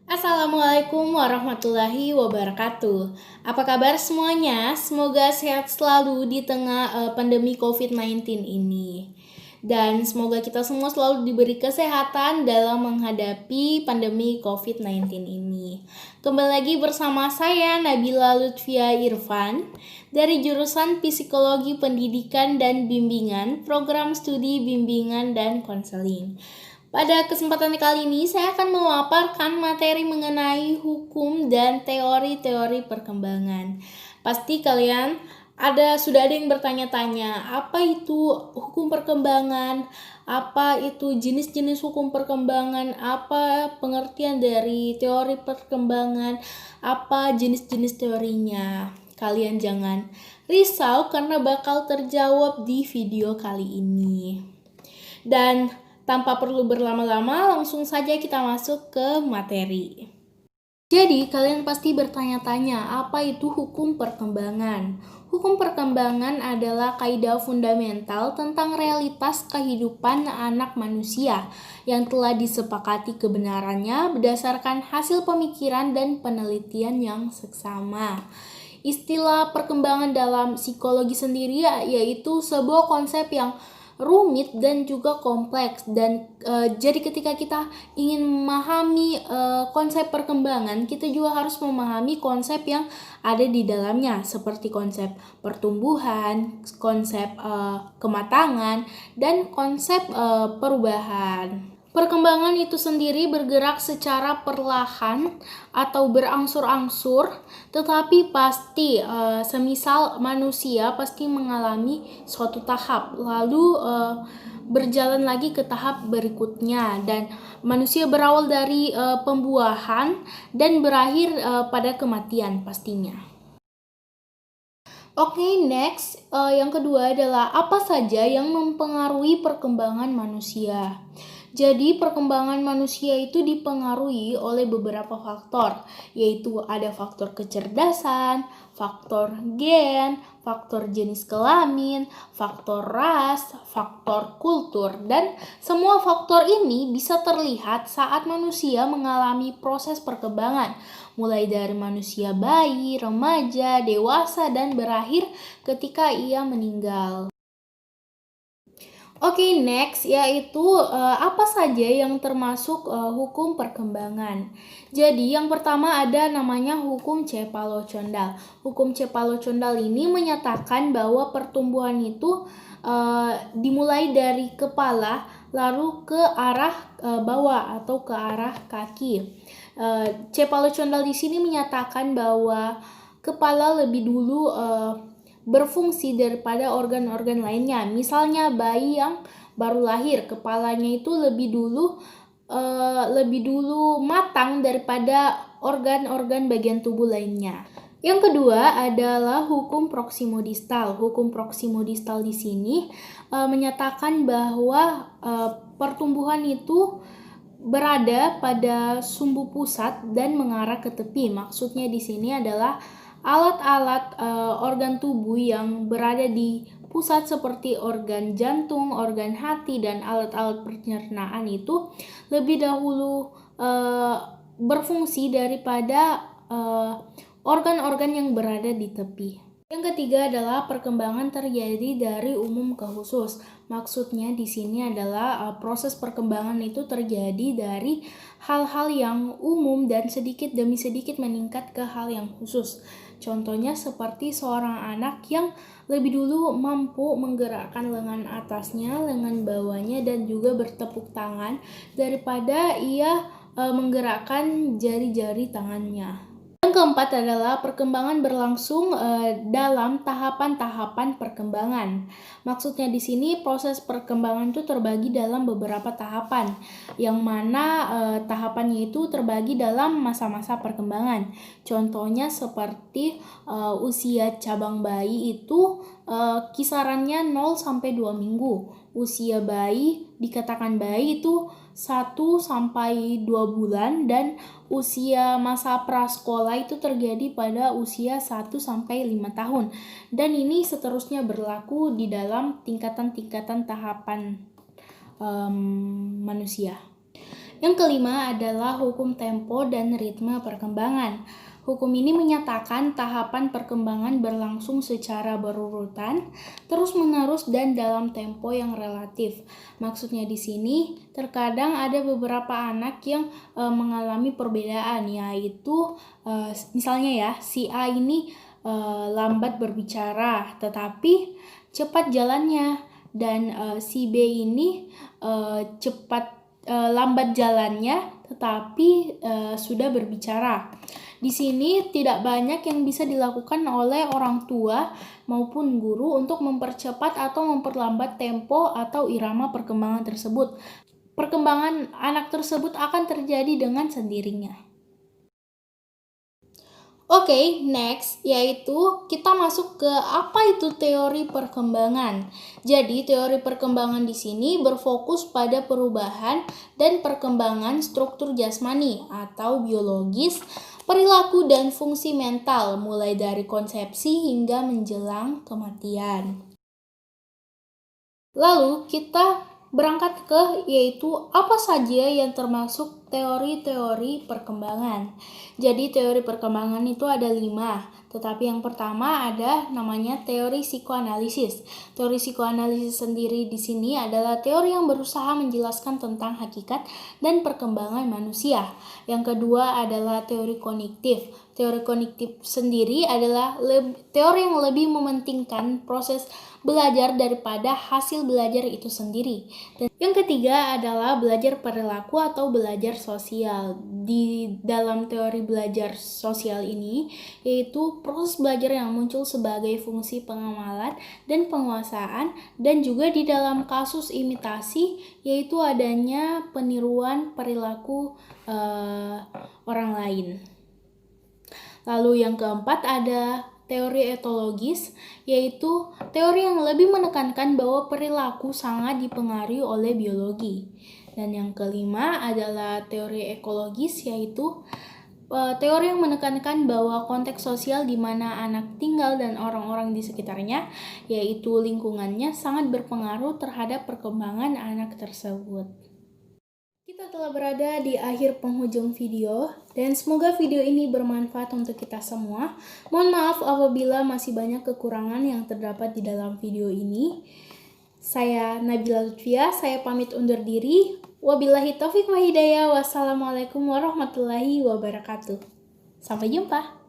Assalamualaikum warahmatullahi wabarakatuh. Apa kabar semuanya? Semoga sehat selalu di tengah pandemi COVID-19 ini. Dan semoga kita semua selalu diberi kesehatan dalam menghadapi pandemi COVID-19 ini. Kembali lagi bersama saya Nabila Lutfia Irfan dari jurusan Psikologi Pendidikan dan Bimbingan, Program Studi Bimbingan dan Konseling. Pada kesempatan kali ini saya akan memaparkan materi mengenai hukum dan teori-teori perkembangan. Pasti kalian sudah ada yang bertanya-tanya, apa itu hukum perkembangan? Apa itu jenis-jenis hukum perkembangan? Apa pengertian dari teori perkembangan? Apa jenis-jenis teorinya? Kalian jangan risau karena bakal terjawab di video kali ini. Dan tanpa perlu berlama-lama, langsung saja kita masuk ke materi. Jadi, kalian pasti bertanya-tanya, apa itu hukum perkembangan? Hukum perkembangan adalah kaidah fundamental tentang realitas kehidupan anak manusia yang telah disepakati kebenarannya berdasarkan hasil pemikiran dan penelitian yang seksama. Istilah perkembangan dalam psikologi sendiri yaitu sebuah konsep yang rumit dan juga kompleks dan jadi ketika kita ingin memahami konsep perkembangan, kita juga harus memahami konsep yang ada di dalamnya seperti konsep pertumbuhan, konsep kematangan, dan konsep perubahan. Perkembangan itu sendiri bergerak secara perlahan atau berangsur-angsur, tetapi pasti semisal manusia pasti mengalami suatu tahap, lalu berjalan lagi ke tahap berikutnya, dan manusia berawal dari pembuahan dan berakhir pada kematian pastinya. Oke, next. Yang kedua adalah apa saja yang mempengaruhi perkembangan manusia. Jadi, perkembangan manusia itu dipengaruhi oleh beberapa faktor, yaitu ada faktor kecerdasan, faktor gen, faktor jenis kelamin, faktor ras, faktor kultur, dan semua faktor ini bisa terlihat saat manusia mengalami proses perkembangan, mulai dari manusia bayi, remaja, dewasa, dan berakhir ketika ia meninggal. Oke, next yaitu apa saja yang termasuk hukum perkembangan. Jadi yang pertama ada namanya hukum Cepalo-Condal. Hukum Cepalo-Condal ini menyatakan bahwa pertumbuhan itu dimulai dari kepala lalu ke arah bawah atau ke arah kaki. Cepalo-Condal di sini menyatakan bahwa kepala lebih dulu berfungsi daripada organ-organ lainnya. Misalnya bayi yang baru lahir, kepalanya itu lebih dulu matang daripada organ-organ bagian tubuh lainnya. Yang kedua adalah hukum proksimodistal. Hukum proksimodistal di sini menyatakan bahwa pertumbuhan itu berada pada sumbu pusat dan mengarah ke tepi. Maksudnya di sini adalah alat-alat organ tubuh yang berada di pusat seperti organ jantung, organ hati, dan alat-alat pencernaan itu lebih dahulu berfungsi daripada organ-organ yang berada di tepi. Yang ketiga adalah perkembangan terjadi dari umum ke khusus. Maksudnya di sini adalah proses perkembangan itu terjadi dari hal-hal yang umum dan sedikit demi sedikit meningkat ke hal yang khusus. Contohnya seperti seorang anak yang lebih dulu mampu menggerakkan lengan atasnya, lengan bawahnya, dan juga bertepuk tangan daripada ia menggerakkan jari-jari tangannya. Yang keempat adalah perkembangan berlangsung dalam tahapan-tahapan perkembangan. Maksudnya di sini proses perkembangan itu terbagi dalam beberapa tahapan, yang mana tahapannya itu terbagi dalam masa-masa perkembangan. Contohnya seperti usia cabang bayi itu kisarannya 0 sampai 2 minggu. Usia bayi dikatakan bayi itu 1 sampai 2 bulan, dan usia masa prasekolah itu terjadi pada usia 1 sampai 5 tahun. Dan ini seterusnya berlaku di dalam tingkatan-tingkatan tahapan manusia. Yang kelima adalah hukum tempo dan ritme perkembangan. Hukum ini menyatakan tahapan perkembangan berlangsung secara berurutan, terus-menerus dan dalam tempo yang relatif. Maksudnya di sini, terkadang ada beberapa anak yang mengalami perbedaan, yaitu misalnya ya, si A ini lambat berbicara, tetapi cepat jalannya, dan si B ini lambat jalannya, tetapi sudah berbicara. Di sini tidak banyak yang bisa dilakukan oleh orang tua maupun guru untuk mempercepat atau memperlambat tempo atau irama perkembangan tersebut. Perkembangan anak tersebut akan terjadi dengan sendirinya. Oke, next yaitu kita masuk ke apa itu teori perkembangan. Jadi, teori perkembangan di sini berfokus pada perubahan dan perkembangan struktur jasmani atau biologis, perilaku dan fungsi mental mulai dari konsepsi hingga menjelang kematian. Lalu, kita berangkat ke yaitu apa saja yang termasuk teori-teori perkembangan. Jadi teori perkembangan itu ada 5, tetapi yang pertama ada namanya teori psikoanalisis. Teori psikoanalisis sendiri di sini adalah teori yang berusaha menjelaskan tentang hakikat dan perkembangan manusia. Yang kedua adalah teori kognitif. Teori kognitif sendiri adalah teori yang lebih mementingkan proses belajar daripada hasil belajar itu sendiri. Dan yang ketiga adalah belajar perilaku atau belajar sosial. Di dalam teori belajar sosial ini, yaitu proses belajar yang muncul sebagai fungsi pengamalan dan penguasaan, dan juga di dalam kasus imitasi, yaitu adanya peniruan perilaku orang lain. Lalu yang keempat ada teori etologis, yaitu teori yang lebih menekankan bahwa perilaku sangat dipengaruhi oleh biologi. Dan yang kelima adalah teori ekologis, yaitu teori yang menekankan bahwa konteks sosial di mana anak tinggal dan orang-orang di sekitarnya, yaitu lingkungannya, sangat berpengaruh terhadap perkembangan anak tersebut. Kita telah berada di akhir penghujung video, dan semoga video ini bermanfaat untuk kita semua. Mohon maaf apabila masih banyak kekurangan yang terdapat di dalam video ini. Saya Nabila Lutfia, saya pamit undur diri. Wabillahi taufiq wa hidayah. Wassalamualaikum warahmatullahi wabarakatuh. Sampai jumpa.